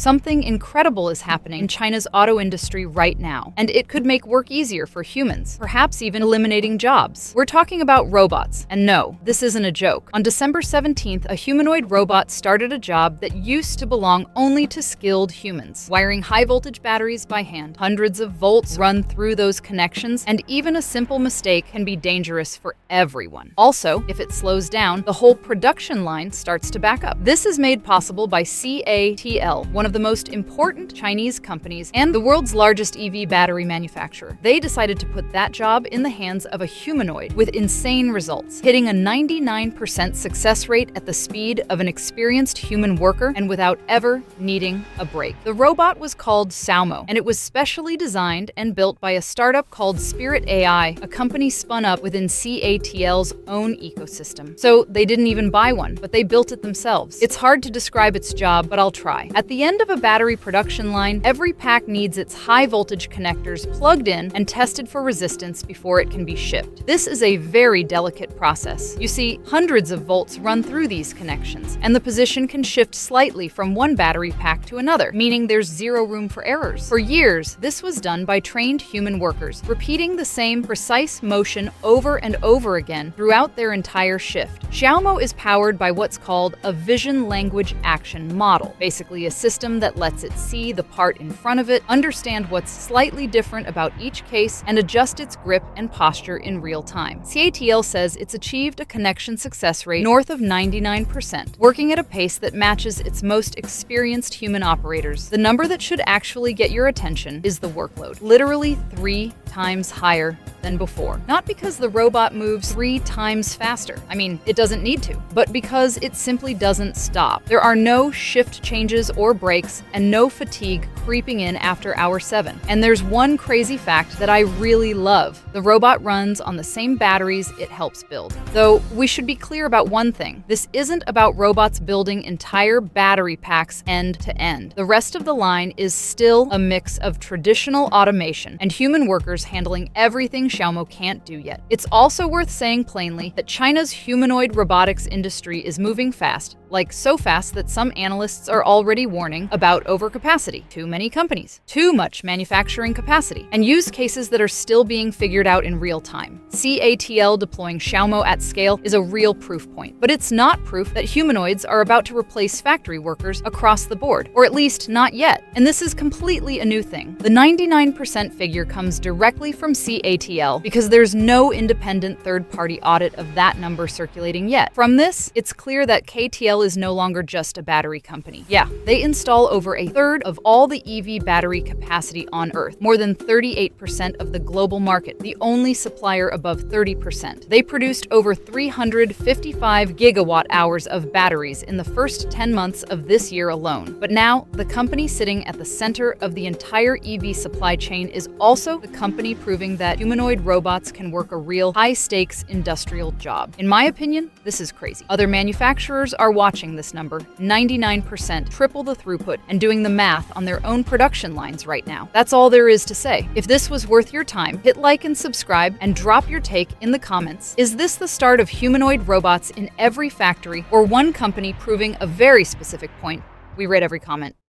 Something incredible is happening in China's auto industry right now, and it could make work easier for humans, perhaps even eliminating jobs. We're talking about robots, and no, this isn't a joke. On December 17th, a humanoid robot started a job that used to belong only to skilled humans, wiring high-voltage batteries by hand. Hundreds of volts run through those connections, and even a simple mistake can be dangerous for everyone. Also, if it slows down, the whole production line starts to back up. This is made possible by CATL, one of the most important Chinese companies and the world's largest EV battery manufacturer. They decided to put that job in the hands of a humanoid with insane results, hitting a 99% success rate at the speed of an experienced human worker and without ever needing a break. The robot was called Xiaomo, and it was specially designed and built by a startup called Spirit AI, a company spun up within CATL's own ecosystem. So they didn't even buy one, but they built it themselves. It's hard to describe its job, but I'll try. At the end of a battery production line, every pack needs its high voltage connectors plugged in and tested for resistance before it can be shipped. This is a very delicate process. You see, hundreds of volts run through these connections, and the position can shift slightly from one battery pack to another, meaning there's zero room for errors. For years, this was done by trained human workers, repeating the same precise motion over and over again throughout their entire shift. Xiaomo is powered by what's called a vision language action model, basically a system that lets it see the part in front of it, understand what's slightly different about each case, and adjust its grip and posture in real time. CATL says it's achieved a connection success rate north of 99%, working at a pace that matches its most experienced human operators. The number that should actually get your attention is the workload, literally 3 times higher than before. Not because the robot moves 3 times faster. I mean, it doesn't need to, but because it simply doesn't stop. There are no shift changes or breaks and no fatigue creeping in after hour 7. And there's one crazy fact that I really love. The robot runs on the same batteries it helps build. Though we should be clear about one thing. This isn't about robots building entire battery packs end to end. The rest of the line is still a mix of traditional automation and human workers handling everything Xiaomo can't do yet. It's also worth saying plainly that China's humanoid robotics industry is moving fast, like so fast that some analysts are already warning about overcapacity, too many companies, too much manufacturing capacity, and use cases that are still being figured out in real time. CATL deploying Xiaomo at scale is a real proof point, but it's not proof that humanoids are about to replace factory workers across the board, or at least not yet. And this is completely a new thing. The 99% figure comes directly from CATL because there's no independent third-party audit of that number circulating yet. From this, it's clear that KTL is no longer just a battery company. Yeah, they install over a third of all the EV battery capacity on Earth, more than 38% of the global market, the only supplier above 30%. They produced over 355 gigawatt hours of batteries in the first 10 months of this year alone. But now, the company sitting at the center of the entire EV supply chain is also the company proving that humanoid robots can work a real high-stakes industrial job. In my opinion, this is crazy. Other manufacturers are watching this number, 99%, triple the throughput, and doing the math on their own production lines right now. That's all there is to say. If this was worth your time, hit like and subscribe and drop your take in the comments. Is this the start of humanoid robots in every factory, or one company proving a very specific point? We read every comment.